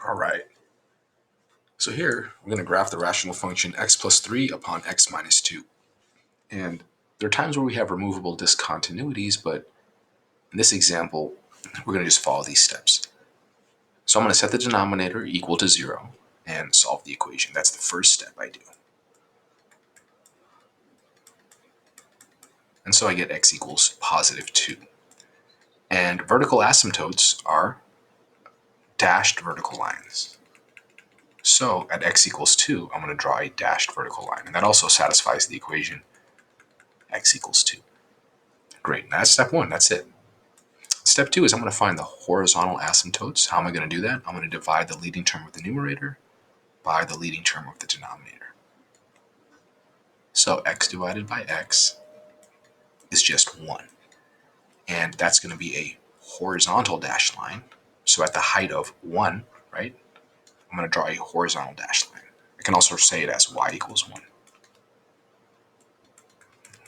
All right. So here, we're going to graph the rational function x plus 3 upon x minus 2. And there are times where we have removable discontinuities, but in this example, we're going to just follow these steps. So I'm going to set the denominator equal to 0 and solve the equation. That's the first step I do. And so I get x equals positive 2. And vertical asymptotes are dashed vertical lines. So at x equals 2, I'm going to draw a dashed vertical line. And that also satisfies the equation x equals 2. Great, and that's step 1, that's it. Step 2 is I'm going to find the horizontal asymptotes. How am I going to do that? I'm going to divide the leading term of the numerator by the leading term of the denominator. So x divided by x is just 1. And that's going to be a horizontal dashed line. So at the height of 1, right, I'm going to draw a horizontal dashed line. I can also say it as y equals 1.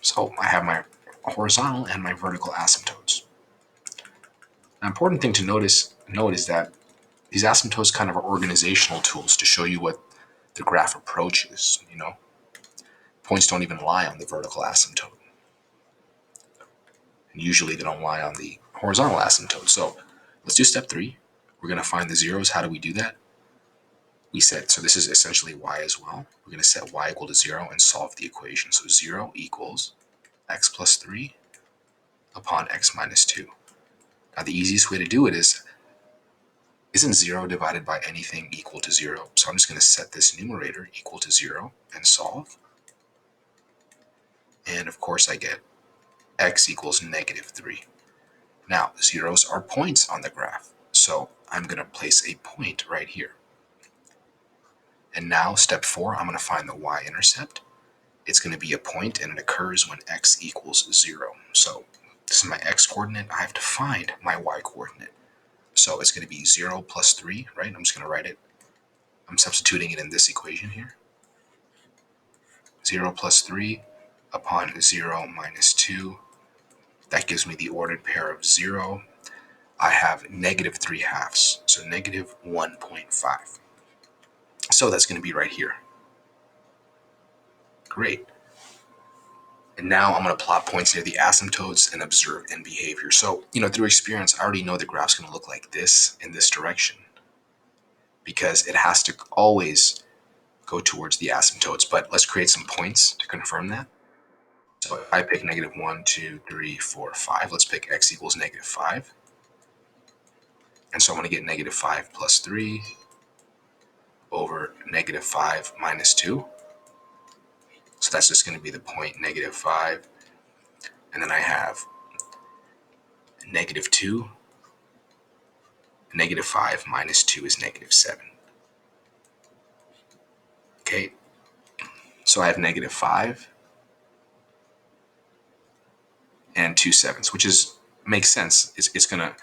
So I have my horizontal and my vertical asymptotes. An important thing to note is that these asymptotes kind of are organizational tools to show you what the graph approach is. Points don't even lie on the vertical asymptote. And usually they don't lie on the horizontal asymptote. So let's do step 3. We're going to find the zeros. How do we do that? So this is essentially y as well. We're going to set y equal to 0 and solve the equation. So 0 equals x plus 3 upon x minus 2. Now the easiest way to do it isn't 0 divided by anything equal to 0? So I'm just going to set this numerator equal to 0 and solve. And of course I get x equals negative 3. Now, zeros are points on the graph, so I'm going to place a point right here. And now, step 4, I'm going to find the y-intercept. It's going to be a point, and it occurs when x equals 0. So this is my x-coordinate. I have to find my y-coordinate. So it's going to be 0 plus 3, right? I'm just going to write it. I'm substituting it in this equation here. 0 plus 3 upon 0 minus 2. That gives me the ordered pair of 0. I have negative 3 halves, so negative 1.5. So that's going to be right here. Great. And now I'm going to plot points near the asymptotes and observe end behavior. So, through experience, I already know the graph's going to look like this in this direction because it has to always go towards the asymptotes. But let's create some points to confirm that. So if I pick negative 1, 2, 3, 4, 5, let's pick x equals negative 5. And so I'm going to get negative 5 plus 3 over negative 5 minus 2. So that's just going to be the point negative 5. And then I have negative 2. Negative 5 minus 2 is negative 7. Okay, so I have negative 5 and 2 sevens, which makes sense. It's going to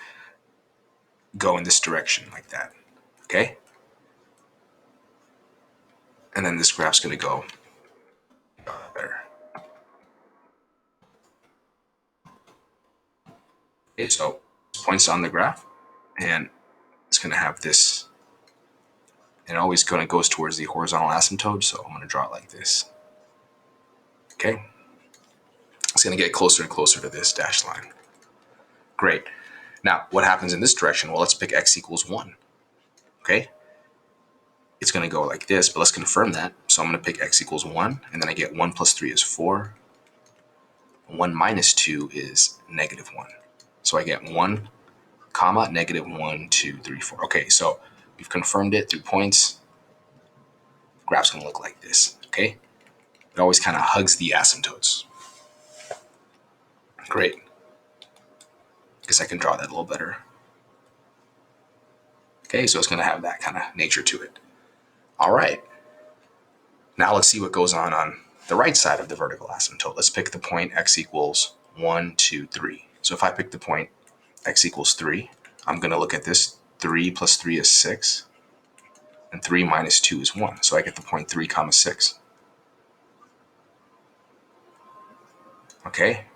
go in this direction like that. Okay? And then this graph's going to go better. Okay, so points on the graph, and it's going to have this, and it always kind of goes towards the horizontal asymptote, so I'm going to draw it like this. Okay? It's going to get closer and closer to this dashed line. Great. Now, what happens in this direction? Well, let's pick x equals 1. Okay? It's going to go like this, but let's confirm that. So I'm going to pick x equals 1, and then I get 1 plus 3 is 4. 1 minus 2 is negative 1. So I get 1, comma, negative 1, 2, 3, 4. Okay, so we've confirmed it through points. The graph's going to look like this, okay? It always kind of hugs the asymptotes. Great. Guess I can draw that a little better. Okay, so it's going to have that kind of nature to it. All right. Now let's see what goes on the right side of the vertical asymptote. Let's pick the point x equals 1, 2, 3. So if I pick the point x equals 3, I'm going to look at this. 3 plus 3 is 6, and 3 minus 2 is 1. So I get the point 3 comma 6. Okay?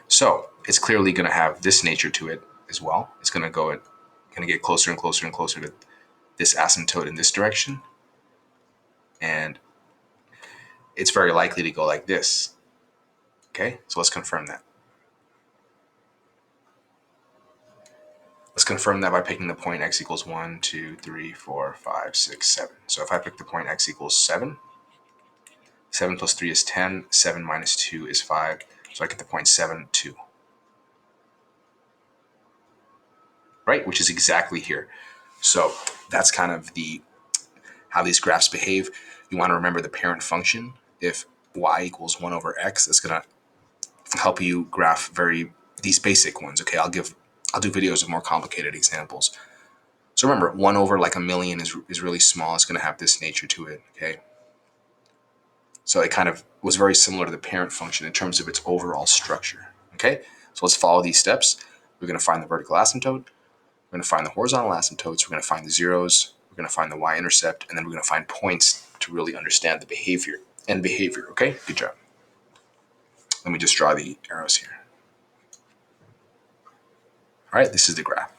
So it's clearly going to have this nature to it as well. It's going to go at going to get closer and closer and closer to this asymptote in this direction. And it's very likely to go like this. Okay, so let's confirm that. Let's confirm that by picking the point x equals 1, 2, 3, 4, 5, 6, 7. So if I pick the point x equals 7, 7 plus 3 is 10, 7 minus 2 is 5. So I get the point 7, 2. Right, which is exactly here. So that's kind of how these graphs behave. You want to remember the parent function. If y equals 1 over x, that's going to help you graph these basic ones. Okay, I'll do videos of more complicated examples. So remember, 1 over like a million is really small. It's going to have this nature to it. Okay, so it kind of was very similar to the parent function in terms of its overall structure. Okay, so let's follow these steps. We're going to find the vertical asymptote. We're going to find the horizontal asymptotes. We're going to find the zeros. We're going to find the y-intercept, and then we're going to find points to really understand the behavior. Okay, good job. Let me just draw the arrows here. All right, this is the graph.